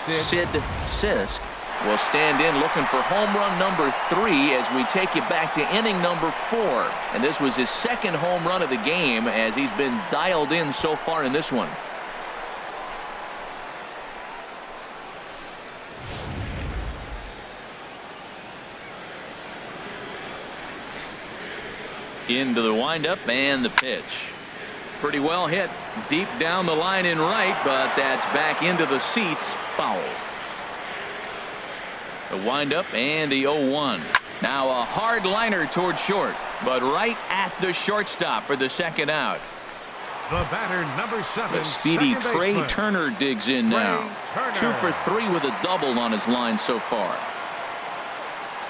Sid Sisk will stand in looking for home run number 3 as we take you back to inning number 4. And this was his second home run of the game as he's been dialed in so far in this one. Into the windup and the pitch. Pretty well hit deep down the line in right, but that's back into the seats. Foul. The windup and the 0-1. Now a hard liner toward short, but right at the shortstop for the second out. The batter, number 7. The speedy Trey Turner digs in now. 2 for 3 with a double on his line so far.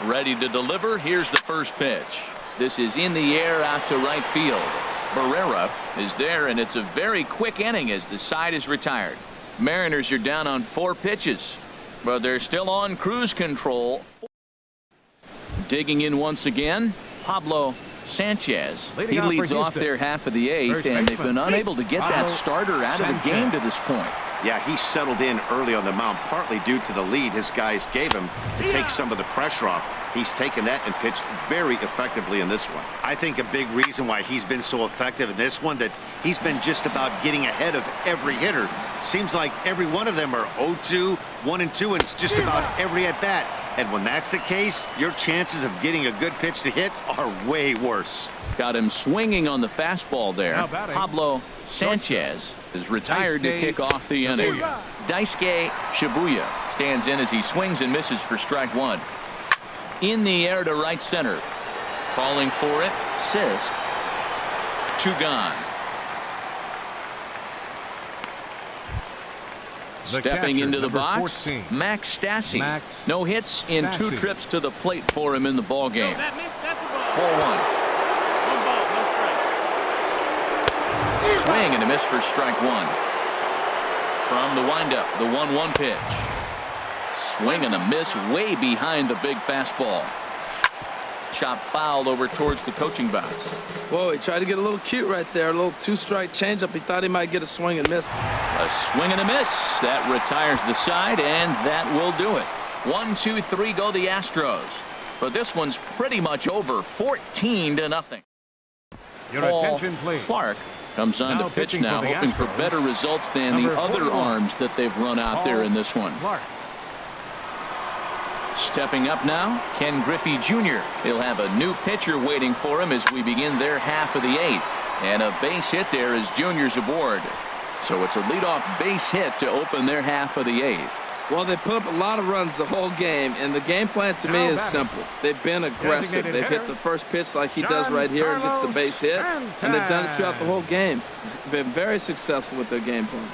Ready to deliver. Here's the first pitch. This is in the air out to right field. Barrera is there, and it's a very quick inning as the side is retired. Mariners are down on 4 pitches, but they're still on cruise control. Digging in once again, Pablo Sanchez. He leads off their half of the 8th, and they've been unable to get that starter out of the game to this point. Yeah, he settled in early on the mound, partly due to the lead his guys gave him to take some of the pressure off. He's taken that and pitched very effectively in this one. I think a big reason why he's been so effective in this one, that he's been just about getting ahead of every hitter. Seems like every one of them are 0-2, 1-2, and it's just about every at bat. And when that's the case, your chances of getting a good pitch to hit are way worse. Got him swinging on the fastball there. Pablo Sanchez is retired to kick off the inning. Daisuke Shibuya stands in as he swings and misses for strike 1. In the air to right center. Calling for it, Sisk. 2 gone. Stepping into the box, 14. Max Stassi. No hits in 2 trips to the plate for him in the ball game. 4-1. 1 ball, no strikes. Swing and a miss for strike 1. From the windup, the 1-1 pitch. Swing and a miss way behind the big fastball. Chop fouled over towards the coaching box. Whoa, he tried to get a little cute right there. A little 2-strike changeup. He thought he might get a swing and miss. A swing and a miss. That retires the side, and that will do it. 1, 2, 3 go the Astros. But this one's pretty much over, 14-0. Your Paul attention, please. Clark comes on to pitch now, hoping for better results than the other arms that they've run out there in this one. Stepping up now, Ken Griffey Jr. He'll have a new pitcher waiting for him as we begin their half of the 8th. And a base hit there as Junior's aboard. So it's a leadoff base hit to open their half of the 8th. Well, they put up a lot of runs the whole game, and the game plan to me is simple. They've been aggressive. They've hit the first pitch like he does right here and gets the base hit, and they've done it throughout the whole game. They've been very successful with their game plan.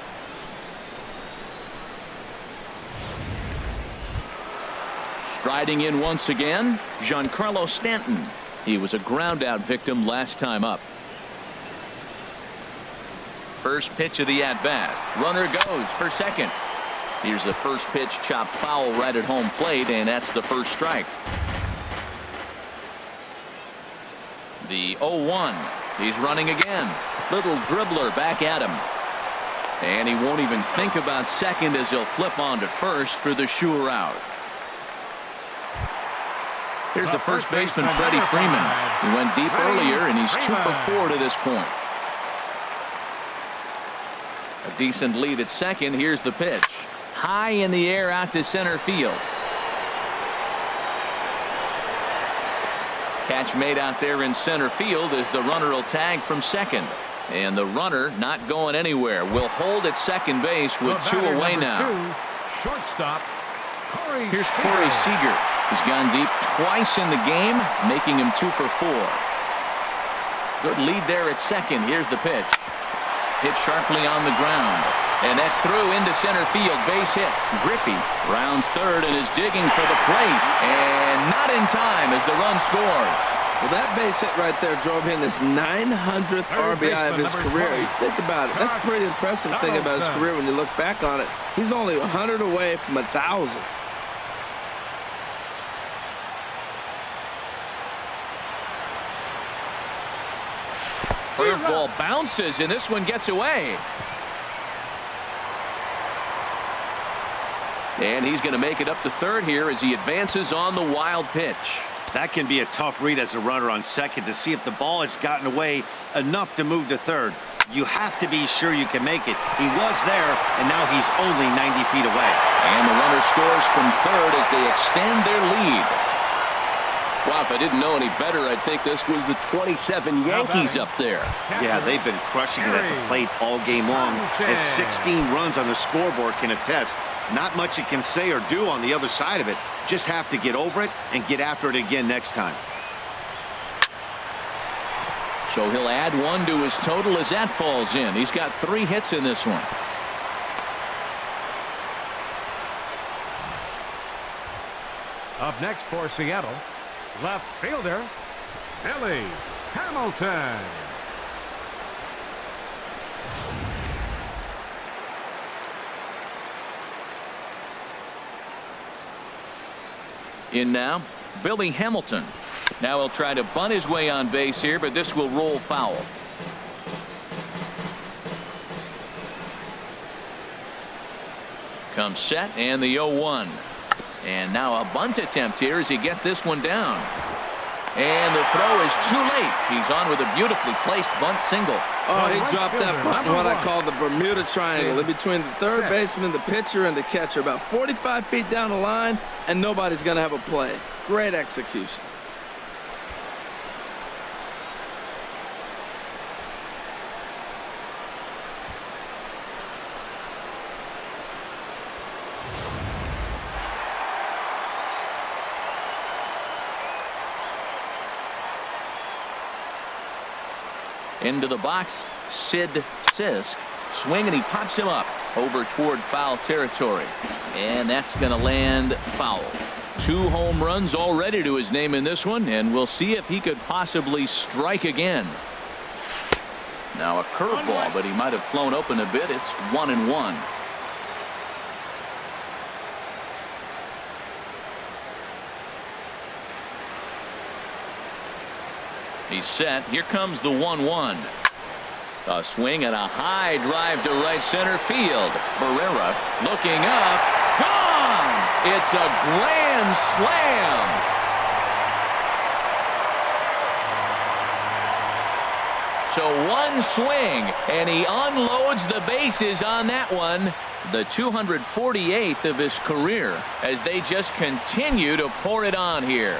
Striding in once again, Giancarlo Stanton. He was a ground-out victim last time up. First pitch of the at-bat. Runner goes for second. Here's the first pitch, chopped foul right at home plate, and that's the first strike. The 0-1. He's running again. Little dribbler back at him. And he won't even think about second as he'll flip on to first for the sure out. Here's the first baseman, Freddie Freeman. He went deep earlier, and he's 2 for 4 to this point. A decent lead at second. Here's the pitch. High in the air out to center field. Catch made out there in center field as the runner will tag from second. And the runner not going anywhere. Will hold at second base with 2 away now. Shortstop. Here's Corey Seager. He's gone deep twice in the game, making him 2 for 4. Good lead there at second. Here's the pitch. Hit sharply on the ground. And that's through into center field. Base hit. Griffey rounds third and is digging for the plate. And not in time as the run scores. Well, that base hit right there drove in his 900th RBI of his career. You think about it. That's a pretty impressive thing about his career when you look back on it. He's only 100 away from 1,000. Curveball bounces, and this one gets away. And he's going to make it up to third here as he advances on the wild pitch. That can be a tough read as a runner on second to see if the ball has gotten away enough to move to third. You have to be sure you can make it. He was there, and now he's only 90 feet away. And the runner scores from third as they extend their lead. Wow, if I didn't know any better, I'd think this was the 27 Yankees up there. Yeah, they've been crushing it at the plate all game long. As 16 runs on the scoreboard can attest. Not much you can say or do on the other side of it. Just have to get over it and get after it again next time. So he'll add one to his total as that falls in. He's got 3 hits in this one. Up next for Seattle, left fielder, Billy Hamilton. In now, Billy Hamilton. Now he'll try to bunt his way on base here, but this will roll foul. Comes set and the 0-1. And now a bunt attempt here as he gets this one down. And the throw is too late. He's on with a beautifully placed bunt single. Oh, he dropped that bunt, what I call the Bermuda Triangle, in between the third baseman, the pitcher, and the catcher. About 45 feet down the line, and nobody's going to have a play. Great execution. Into the box, Sid Sisk. Swing, and he pops him up over toward foul territory. And that's going to land foul. 2 home runs already to his name in this one, and we'll see if he could possibly strike again. Now a curveball, but he might have flown open a bit. It's 1-1. He's set. Here comes the 1-1. A swing and a high drive to right center field. Barrera looking up. Gone! It's a grand slam. So one swing, and he unloads the bases on that one. The 248th of his career as they just continue to pour it on here.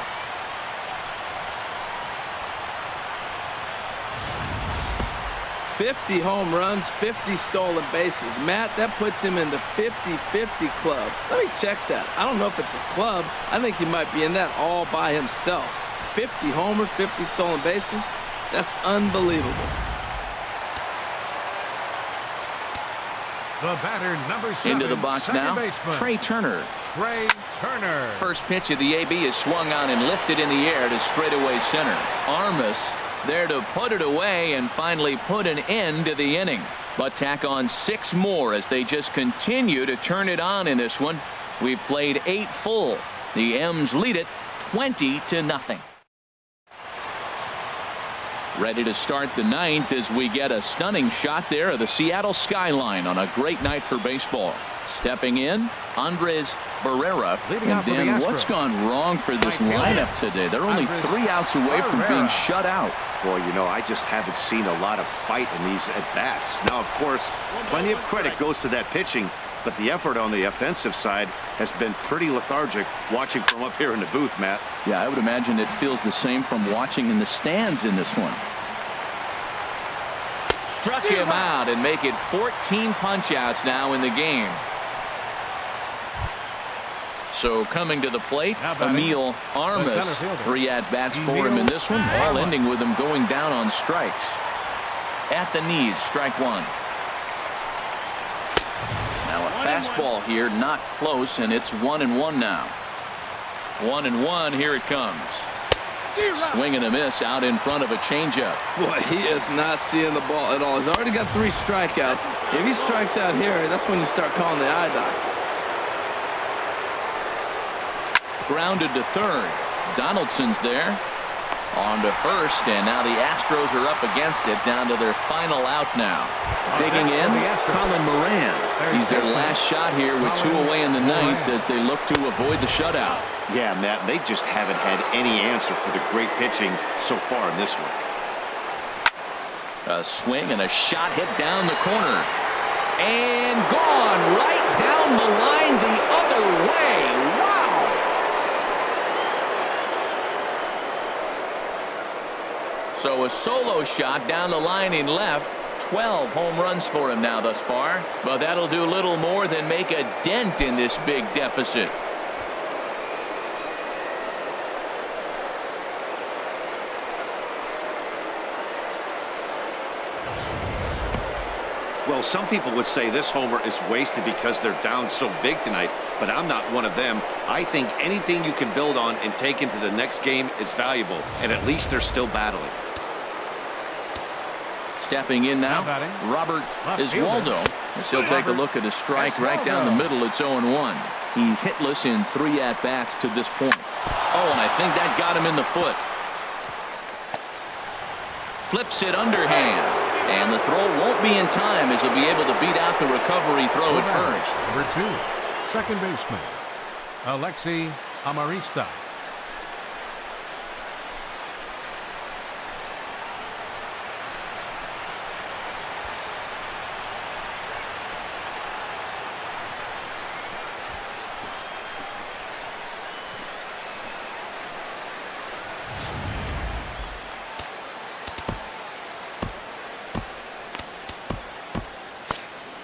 .50 home runs, 50 stolen bases. Matt, that puts him in the 50-50 club. Let me check that. I don't know if it's a club. I think he might be in that all by himself. 50 homers, 50 stolen bases. That's unbelievable. The batter, number 7. Into the box now, Trey Turner. Trey Turner. First pitch of the AB is swung on and lifted in the air to straightaway center. Armas there to put it away and finally put an end to the inning. But tack on 6 more as they just continue to turn it on in this one. We've played 8 full. The M's lead it 20-0. Ready to start the 9th as we get a stunning shot there of the Seattle skyline on a great night for baseball. Stepping in, Andres Barrera. And then what's gone wrong for this lineup today? They're only 3 outs away from being shut out. Boy, you know, I just haven't seen a lot of fight in these at-bats. Now, of course, plenty of credit goes to that pitching, but the effort on the offensive side has been pretty lethargic watching from up here in the booth, Matt. Yeah, I would imagine it feels the same from watching in the stands in this one. Struck him out and make it 14 punch-outs now in the game. So coming to the plate, Emil Armas. 3 at-bats for him in this one, all ending with him going down on strikes. At the knees, strike 1. Now a fastball here, not close, and it's 1-1 now. 1-1, here it comes. Swing and a miss out in front of a changeup. Boy, he is not seeing the ball at all. He's already got 3 strikeouts. If he strikes out here, that's when you start calling the eye doctor. Grounded to third. Donaldson's there. On to first, and now the Astros are up against it, down to their final out now. Digging in, Colin Moran. He's their last shot here with 2 away in the ninth as they look to avoid the shutout. Yeah, Matt, they just haven't had any answer for the great pitching so far in this one. A swing and a shot hit down the corner. And gone right down the line the other way. Wow! So a solo shot down the line in left. 12 home runs for him now thus far. But that'll do little more than make a dent in this big deficit. Well, some people would say this homer is wasted because they're down so big tonight, but I'm not one of them. I think anything you can build on and take into the next game is valuable, and at least they're still battling. Stepping in now, Robert Iswaldo. As he'll take a look at a strike right down the middle. It's 0-1. He's hitless in 3 at-bats to this point. Oh, and I think that got him in the foot. Flips it underhand. And the throw won't be in time as he'll be able to beat out the recovery throw at first. Number 2, second baseman, Alexi Amarista.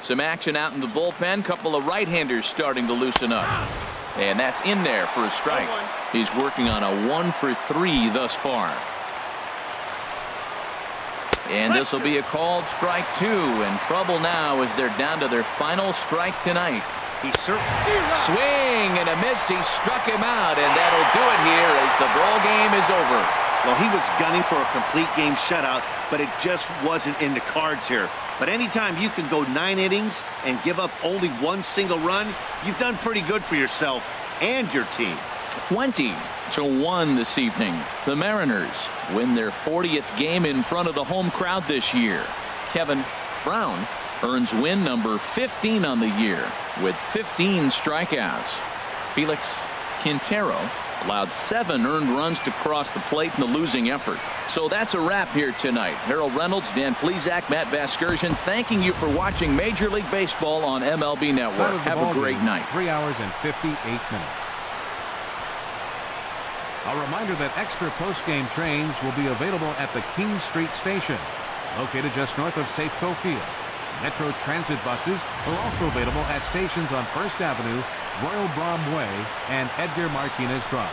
Some action out in the bullpen. Couple of right-handers starting to loosen up. And that's in there for a strike. He's working on a 1 for 3 thus far. And this will be a called strike 2. And trouble now as they're down to their final strike tonight. Swing and a miss. He struck him out, and that'll do it here as the ball game is over. Well, he was gunning for a complete game shutout, but it just wasn't in the cards here. But anytime you can go 9 innings and give up only 1 single run, you've done pretty good for yourself and your team. 20-1 this evening. The Mariners win their 40th game in front of the home crowd this year. Kevin Brown earns win number 15 on the year with 15 strikeouts. Felix Quintero allowed 7 earned runs to cross the plate in the losing effort. So that's a wrap here tonight. Harold Reynolds, Dan Plesac, Matt Vasgersian, thanking you for watching Major League Baseball on MLB Network. Have a great night. 3 hours and 58 minutes. A reminder that extra post-game trains will be available at the King Street Station, located just north of Safeco Field. Metro Transit buses are also available at stations on First Avenue, Royal Brom Way, and Edgar Martinez Drive.